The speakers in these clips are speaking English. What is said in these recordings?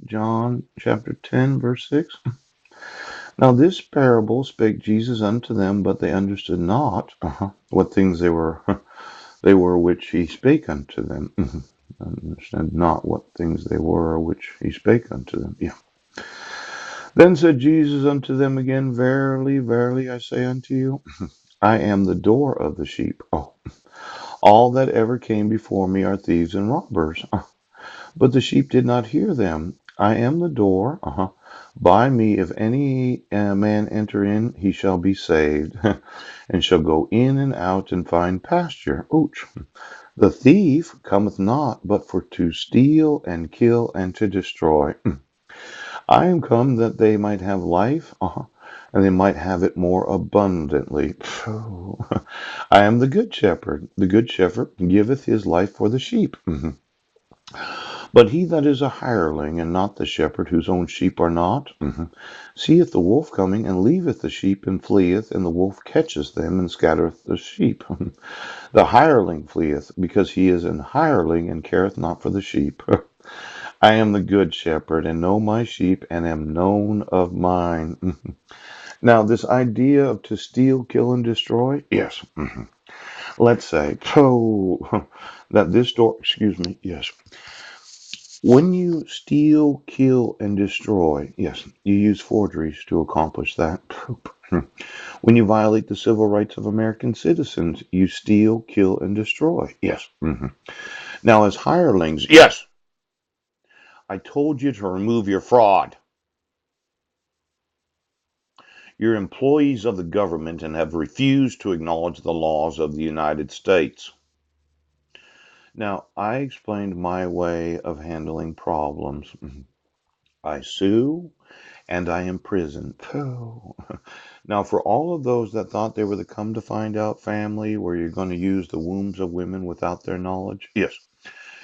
John chapter 10, verse 6. Now this parable spake Jesus unto them, but they understood not what things they were they were which he spake unto them. Understand not what things they were which he spake unto them. Yeah. Then said Jesus unto them again, Verily, verily, I say unto you, I am the door of the sheep. Oh, all that ever came before me are thieves and robbers, but the sheep did not hear them. I am the door. By me, if any man enter in, he shall be saved, and shall go in and out and find pasture. Ouch. The thief cometh not but for to steal and kill and to destroy. I am come that they might have life, and they might have it more abundantly. Phew. I am the good shepherd. The good shepherd giveth his life for the sheep. But he that is a hireling, and not the shepherd, whose own sheep are not, seeth the wolf coming, and leaveth the sheep, and fleeth, and the wolf catcheth them, and scattereth the sheep. The hireling fleeth, because he is an hireling, and careth not for the sheep. I am the good shepherd, and know my sheep, and am known of mine. Now, this idea of to steal, kill, and destroy, yes. Let's say, that this door, excuse me, yes. When you steal, kill, and destroy, yes, you use forgeries to accomplish that. When you violate the civil rights of American citizens, you steal, kill, and destroy. Yes. Now, as hirelings, yes, I told you to remove your fraud. You're employees of the government and have refused to acknowledge the laws of the United States. Now, I explained my way of handling problems. I sue and I imprison. Pooh. Now, for all of those that thought they were the come to find out family where you're going to use the wombs of women without their knowledge, yes.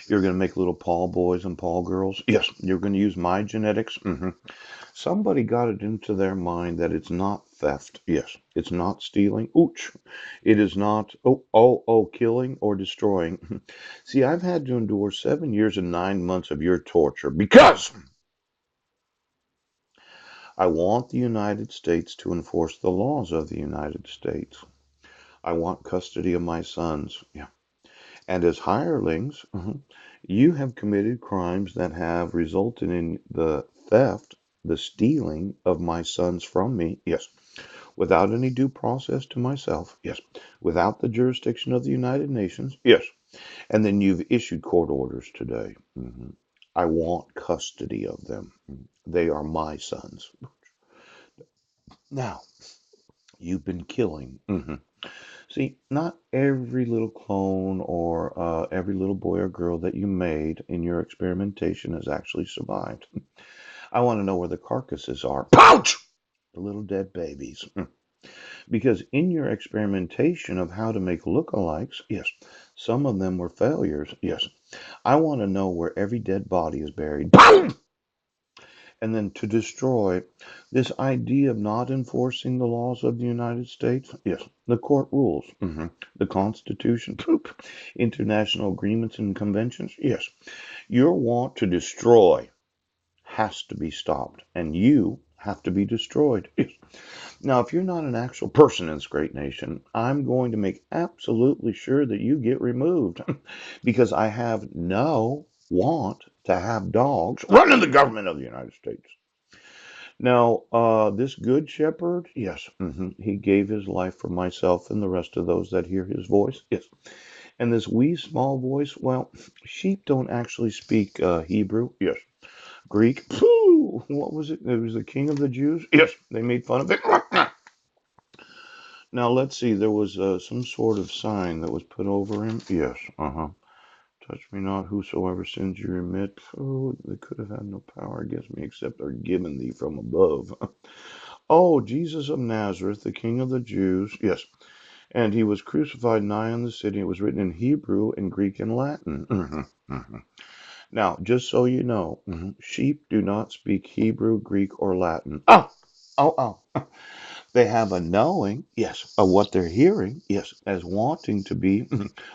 You're going to make little Paul boys and Paul girls, yes. You're going to use my genetics. Somebody got it into their mind that it's not theft, yes. It's not stealing, ouch. It is not, killing or destroying. See, I've had to endure 7 years and 9 months of your torture because I want the United States to enforce the laws of the United States. I want custody of my sons. Yeah. And as hirelings, you have committed crimes that have resulted in the theft, the stealing of my sons from me. Yes. Without any due process to myself. Yes. Without the jurisdiction of the United Nations. Yes. And then you've issued court orders today. I want custody of them. They are my sons. Now, you've been killing. See, not every little clone or every little boy or girl that you made in your experimentation has actually survived. I want to know where the carcasses are. Pouch! The little dead babies. Because in your experimentation of how to make lookalikes, yes, some of them were failures. Yes. I want to know where every dead body is buried. And then to destroy this idea of not enforcing the laws of the United States. Yes, the court rules, the Constitution, poop, international agreements and conventions. Yes, your want to destroy has to be stopped, and you have to be destroyed. Yes. Now, if you're not an actual person in this great nation, I'm going to make absolutely sure that you get removed because I have no want to have dogs running the government of the United States. Now, this good shepherd, yes, he gave his life for myself and the rest of those that hear his voice. Yes. And this wee small voice, well, sheep don't actually speak Hebrew. Yes. Greek. Pooh, what was it? It was the king of the Jews. Yes. They made fun of it. Now, let's see. There was some sort of sign that was put over him. Yes. Touch me not, whosoever sins you remit. Oh, they could have had no power against me except are given thee from above. Oh, Jesus of Nazareth, the King of the Jews. Yes. And he was crucified nigh on the city. It was written in Hebrew and Greek and Latin. Now, just so you know, sheep do not speak Hebrew, Greek, or Latin. Oh. They have a knowing, yes, of what they're hearing, yes, as wanting to be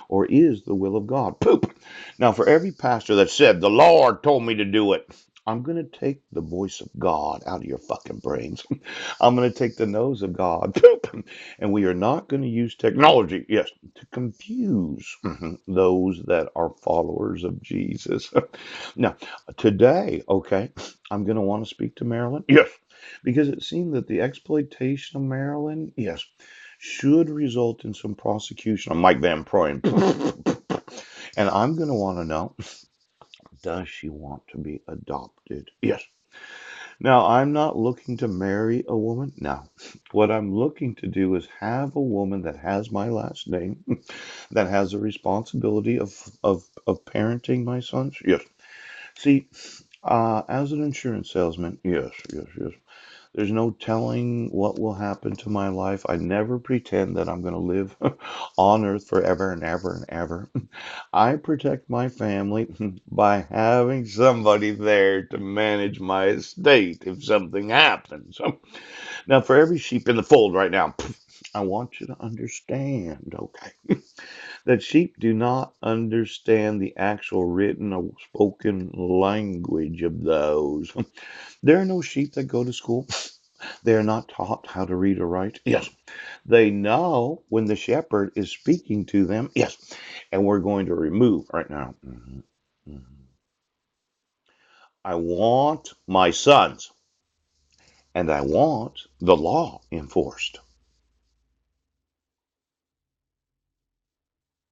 or is the will of God. Poop. Now, for every pastor that said, the Lord told me to do it, I'm going to take the voice of God out of your fucking brains. I'm going to take the nose of God. And we are not going to use technology, yes, to confuse those that are followers of Jesus. Now, today, okay, I'm going to want to speak to Marilyn. Yes, because it seemed that the exploitation of Marilyn, yes, should result in some prosecution on Mike Van Proyen. And I'm going to want to know, does she want to be adopted? Yes. Now, I'm not looking to marry a woman. No. What I'm looking to do is have a woman that has my last name, that has the responsibility of parenting my sons. Yes. See, as an insurance salesman, yes, yes, yes. There's no telling what will happen to my life. I never pretend that I'm going to live on earth forever and ever and ever. I protect my family by having somebody there to manage my estate if something happens. Now, for every sheep in the fold right now, I want you to understand, okay, that sheep do not understand the actual written or spoken language of those. There are no sheep that go to school. They are not taught how to read or write. Yes. They know when the shepherd is speaking to them. Yes. And we're going to remove right now. Mhm. I want my sons and I want the law enforced.